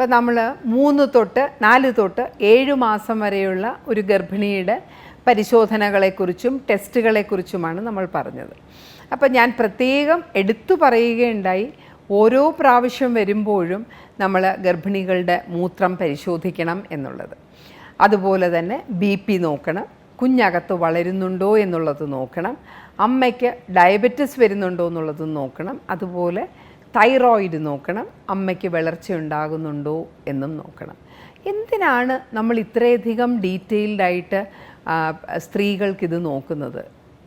അപ്പോൾ നമ്മൾ 3 തൊട്ട് 4 തൊട്ട് 7 മാസം വരെയുള്ള ഒരു ഗർഭിണിയുടെ പരിശോധനകളെക്കുറിച്ചും ടെസ്റ്റുകളെക്കുറിച്ചുമാണ് നമ്മൾ പറഞ്ഞത്. അപ്പോൾ ഞാൻ പ്രത്യേകം എടുത്തു പറയുകയുണ്ടായി, ഓരോ പ്രാവശ്യം വരുമ്പോഴും നമ്മൾ ഗർഭിണികളുടെ മൂത്രം പരിശോധിക്കണം എന്നുള്ളത്. അതുപോലെ തന്നെ BP നോക്കണം, കുഞ്ഞകത്ത് വളരുന്നുണ്ടോ എന്നുള്ളത് നോക്കണം, അമ്മയ്ക്ക് ഡയബറ്റിസ് വരുന്നുണ്ടോ എന്നുള്ളത് നോക്കണം, അതുപോലെ തൈറോയിഡ് നോക്കണം, അമ്മയ്ക്ക് വളർച്ച ഉണ്ടാകുന്നുണ്ടോ എന്നും നോക്കണം. എന്തിനാണ് നമ്മൾ ഇത്രയധികം ഡീറ്റെയിൽഡായിട്ട് സ്ത്രീകൾക്കിത് നോക്കുന്നത്?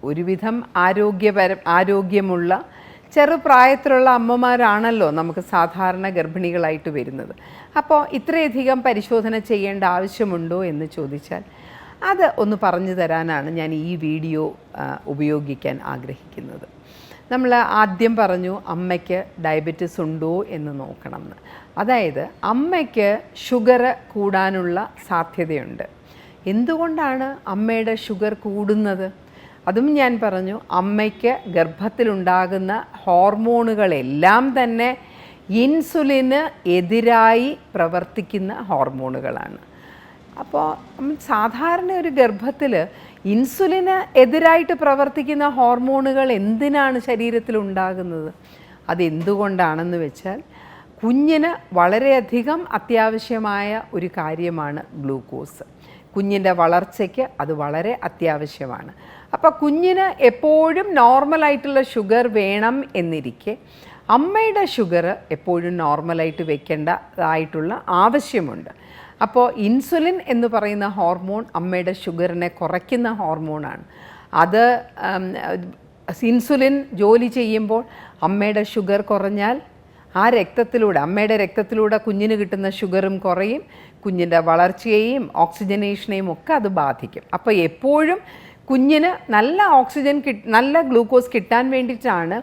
ഒരുവിധം ആരോഗ്യമുള്ള ചെറുപ്രായത്തിലുള്ള അമ്മമാരാണല്ലോ നമുക്ക് സാധാരണ ഗർഭിണികളായിട്ട് വരുന്നത്. അപ്പോൾ ഇത്രയധികം പരിശോധന ചെയ്യേണ്ട ആവശ്യമുണ്ടോ എന്ന് ചോദിച്ചാൽ അത് ഒന്ന് പറഞ്ഞു തരാനാണ് ഞാൻ ഈ വീഡിയോ ഉപയോഗിക്കാൻ ആഗ്രഹിക്കുന്നത്. നമ്മൾ ആദ്യം പറഞ്ഞു അമ്മയ്ക്ക് ഡയബറ്റിസ് ഉണ്ടോ എന്ന് നോക്കണം എന്ന്. അതായത് അമ്മയ്ക്ക് ഷുഗർ കൂടാനുള്ള സാധ്യതയുണ്ട്. എന്തുകൊണ്ടാണ് അമ്മയുടെ ഷുഗർ കൂടുന്നത്? അതും ഞാൻ പറഞ്ഞു. അമ്മയ്ക്ക് ഗർഭത്തിലുണ്ടാകുന്ന ഹോർമോണുകളെല്ലാം തന്നെ ഇൻസുലിന് എതിരായി പ്രവർത്തിക്കുന്ന ഹോർമോണുകളാണ്. അപ്പോൾ സാധാരണ ഒരു ഗർഭത്തിൽ ഇൻസുലിന് എതിരായിട്ട് പ്രവർത്തിക്കുന്ന ഹോർമോണുകൾ എന്തിനാണ് ശരീരത്തിൽ ഉണ്ടാകുന്നത്? അതെന്തുകൊണ്ടാണെന്ന് വെച്ചാൽ കുഞ്ഞിന് വളരെയധികം അത്യാവശ്യമായ ഒരു കാര്യമാണ് ഗ്ലൂക്കോസ്. കുഞ്ഞിൻ്റെ വളർച്ചയ്ക്ക് അത് വളരെ അത്യാവശ്യമാണ്. അപ്പോൾ കുഞ്ഞിന് എപ്പോഴും നോർമലായിട്ടുള്ള ഷുഗർ വേണം എന്നിരിക്കെ അമ്മയുടെ ഷുഗർ എപ്പോഴും നോർമലായിട്ട് വെക്കേണ്ടതായിട്ടുള്ള ആവശ്യമുണ്ട്. അപ്പോൾ ഇൻസുലിൻ എന്ന് പറയുന്ന ഹോർമോൺ അമ്മയുടെ ഷുഗറിനെ കുറയ്ക്കുന്ന ഹോർമോണാണ്. അത് ഇൻസുലിൻ ജോലി ചെയ്യുമ്പോൾ അമ്മയുടെ ഷുഗർ കുറഞ്ഞാൽ അമ്മയുടെ രക്തത്തിലൂടെ കുഞ്ഞിന് കിട്ടുന്ന ഷുഗറും കുറയും, കുഞ്ഞിൻ്റെ വളർച്ചയെയും ഓക്സിജനേഷനെയും ഒക്കെ അത് ബാധിക്കും. അപ്പോൾ എപ്പോഴും കുഞ്ഞിന് നല്ല ഗ്ലൂക്കോസ് കിട്ടാൻ വേണ്ടിയിട്ടാണ്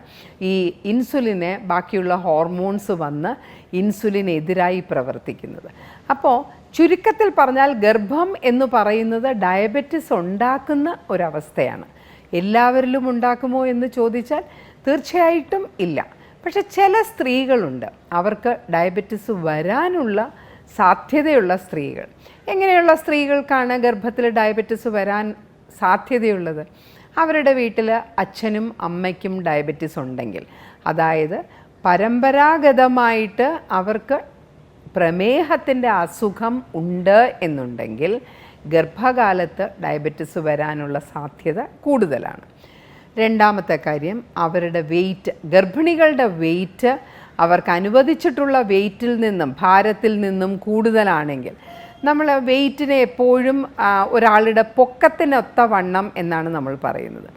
ഈ ഇൻസുലിനെ ബാക്കിയുള്ള ഹോർമോൺസ് വന്ന് ഇൻസുലിനെതിരായി പ്രവർത്തിക്കുന്നത്. അപ്പോൾ ചുരുക്കത്തിൽ പറഞ്ഞാൽ ഗർഭം എന്ന് പറയുന്നത് ഡയബറ്റിസ് ഉണ്ടാക്കുന്ന ഒരവസ്ഥയാണ്. എല്ലാവരിലും ഉണ്ടാക്കുമോ എന്ന് ചോദിച്ചാൽ തീർച്ചയായിട്ടും ഇല്ല. പക്ഷെ ചില സ്ത്രീകളുണ്ട്, അവർക്ക് ഡയബറ്റിസ് വരാനുള്ള സാധ്യതയുള്ള സ്ത്രീകൾ. എങ്ങനെയുള്ള സ്ത്രീകൾക്കാണ് ഗർഭത്തിൽ ഡയബറ്റിസ് വരാൻ സാധ്യതയുള്ളത്? അവരുടെ വീട്ടിൽ അച്ഛനും അമ്മയ്ക്കും ഡയബറ്റിസ് ഉണ്ടെങ്കിൽ, അതായത് പരമ്പരാഗതമായിട്ട് അവർക്ക് പ്രമേഹത്തിൻ്റെ അസുഖം ഉണ്ട് എന്നുണ്ടെങ്കിൽ ഗർഭകാലത്ത് ഡയബറ്റിസ് വരാനുള്ള സാധ്യത കൂടുതലാണ്. രണ്ടാമത്തെ കാര്യം, അവരുടെ വെയിറ്റ്, ഗർഭിണികളുടെ വെയിറ്റ് അവർക്ക് അനുവദിച്ചിട്ടുള്ള വെയിറ്റിൽ നിന്നും ഭാരത്തിൽ നിന്നും കൂടുതലാണെങ്കിൽ, നമ്മൾ വെയിറ്റിനെ എപ്പോഴും ഒരാളുടെ പൊക്കത്തിനൊത്ത വണ്ണം എന്നാണ് നമ്മൾ പറയുന്നത്.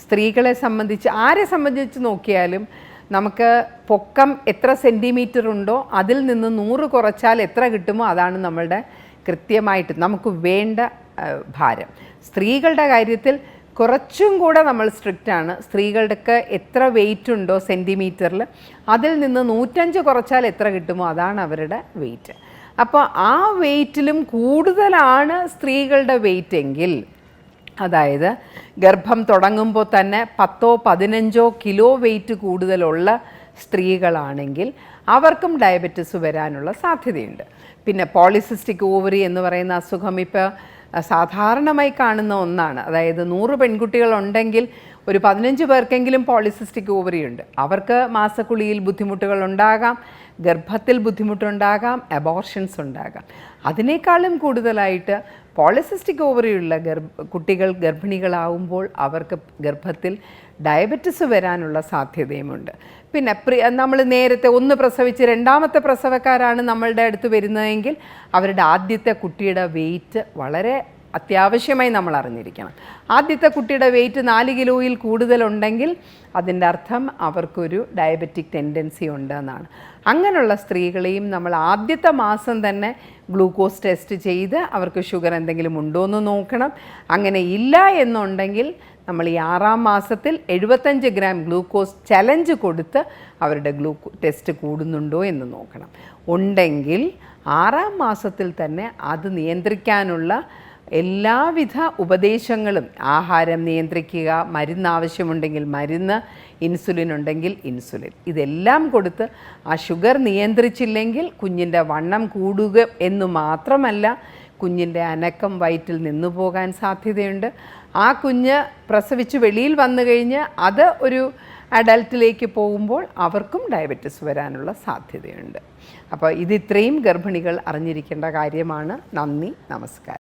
സ്ത്രീകളെ സംബന്ധിച്ച് ആരെ സംബന്ധിച്ച് നോക്കിയാലും നമുക്ക് പൊക്കം എത്ര സെൻറ്റിമീറ്റർ ഉണ്ടോ അതിൽ നിന്ന് 100 കുറച്ചാൽ എത്ര കിട്ടുമോ അതാണ് നമ്മളുടെ കൃത്യമായിട്ട് നമുക്ക് വേണ്ട ഭാരം. സ്ത്രീകളുടെ കാര്യത്തിൽ കുറച്ചും കൂടെ നമ്മൾ സ്ട്രിക്റ്റാണ്. സ്ത്രീകൾക്ക് എത്ര വെയിറ്റ് ഉണ്ടോ സെൻറ്റിമീറ്ററിൽ അതിൽ നിന്ന് 105 കുറച്ചാൽ എത്ര കിട്ടുമോ അതാണ് അവരുടെ വെയിറ്റ്. അപ്പോൾ ആ വെയിറ്റിലും കൂടുതലാണ് സ്ത്രീകളുടെ വെയിറ്റ് എങ്കിൽ, അതായത് ഗർഭം തുടങ്ങുമ്പോൾ തന്നെ 10-15 കിലോ വെയിറ്റ് കൂടുതലുള്ള സ്ത്രീകളാണെങ്കിൽ അവർക്കും ഡയബറ്റിസ് വരാനുള്ള സാധ്യതയുണ്ട്. പിന്നെ പോളിസിസ്റ്റിക് ഓവറി എന്ന് പറയുന്ന അസുഖം ഇപ്പോൾ സാധാരണമായി കാണുന്ന ഒന്നാണ്. അതായത് 100 പെൺകുട്ടികളുണ്ടെങ്കിൽ ഒരു 15 പേർക്കെങ്കിലും പോളിസിസ്റ്റിക് ഓവറി ഉണ്ട്. അവർക്ക് മാസക്കുളിയിൽ ബുദ്ധിമുട്ടുകൾ ഉണ്ടാകാം, ഗർഭത്തിൽ ബുദ്ധിമുട്ടുണ്ടാകാം, അബോർഷൻസ് ഉണ്ടാകാം. അതിനേക്കാളും കൂടുതലായിട്ട് പോളിസിസ്റ്റിക് ഓവറിയുള്ള കുട്ടികൾ ഗർഭിണികളാവുമ്പോൾ അവർക്ക് ഗർഭത്തിൽ ഡയബറ്റിസ് വരാനുള്ള സാധ്യതയുമുണ്ട്. പിന്നെ നമ്മൾ നേരത്തെ ഒന്ന് പ്രസവിച്ച് രണ്ടാമത്തെ പ്രസവക്കാരാണ് നമ്മളുടെ അടുത്ത് വരുന്നതെങ്കിൽ അവരുടെ ആദ്യത്തെ കുട്ടിയുടെ വെയിറ്റ് വളരെ അത്യാവശ്യമായി നമ്മൾ അറിഞ്ഞിരിക്കണം. ആദ്യത്തെ കുട്ടിയുടെ വെയിറ്റ് 4 കിലോയിൽ കൂടുതലുണ്ടെങ്കിൽ അതിൻ്റെ അർത്ഥം അവർക്കൊരു ഡയബറ്റിക് ടെൻഡൻസി ഉണ്ടെന്നാണ്. അങ്ങനെയുള്ള സ്ത്രീകളെയും നമ്മൾ ആദ്യത്തെ മാസം തന്നെ ഗ്ലൂക്കോസ് ടെസ്റ്റ് ചെയ്ത് അവർക്ക് ഷുഗർ എന്തെങ്കിലും ഉണ്ടോ എന്ന് നോക്കണം. അങ്ങനെ ഇല്ല എന്നുണ്ടെങ്കിൽ നമ്മൾ ഈ 6-ാം മാസത്തിൽ 75 ഗ്രാം ഗ്ലൂക്കോസ് ചലഞ്ച് കൊടുത്ത് അവരുടെ ടെസ്റ്റ് കൂടുന്നുണ്ടോ എന്ന് നോക്കണം. ഉണ്ടെങ്കിൽ 6-ാം മാസത്തിൽ തന്നെ അത് നിയന്ത്രിക്കാനുള്ള എല്ലാവിധ ഉപദേശങ്ങളും, ആഹാരം നിയന്ത്രിക്കുക, മരുന്ന് ആവശ്യമുണ്ടെങ്കിൽ മരുന്ന്, ഇൻസുലിൻ ഉണ്ടെങ്കിൽ ഇൻസുലിൻ, ഇതെല്ലാം കൊടുത്ത് ആ ഷുഗർ നിയന്ത്രിച്ചില്ലെങ്കിൽ കുഞ്ഞിൻ്റെ വണ്ണം കൂടുക എന്ന് മാത്രമല്ല, കുഞ്ഞിൻ്റെ അനക്കം വയറ്റിൽ നിന്നു പോകാൻ സാധ്യതയുണ്ട്. ആ കുഞ്ഞ് പ്രസവിച്ച് വെളിയിൽ വന്നു കഴിഞ്ഞ് അത് ഒരു അഡൽട്ടിലേക്ക് പോകുമ്പോൾ അവർക്കും ഡയബറ്റിസ് വരാനുള്ള സാധ്യതയുണ്ട്. അപ്പോൾ ഇത് ഇത്രയും ഗർഭിണികൾ അറിഞ്ഞിരിക്കേണ്ട കാര്യമാണ്. നന്ദി, നമസ്കാരം.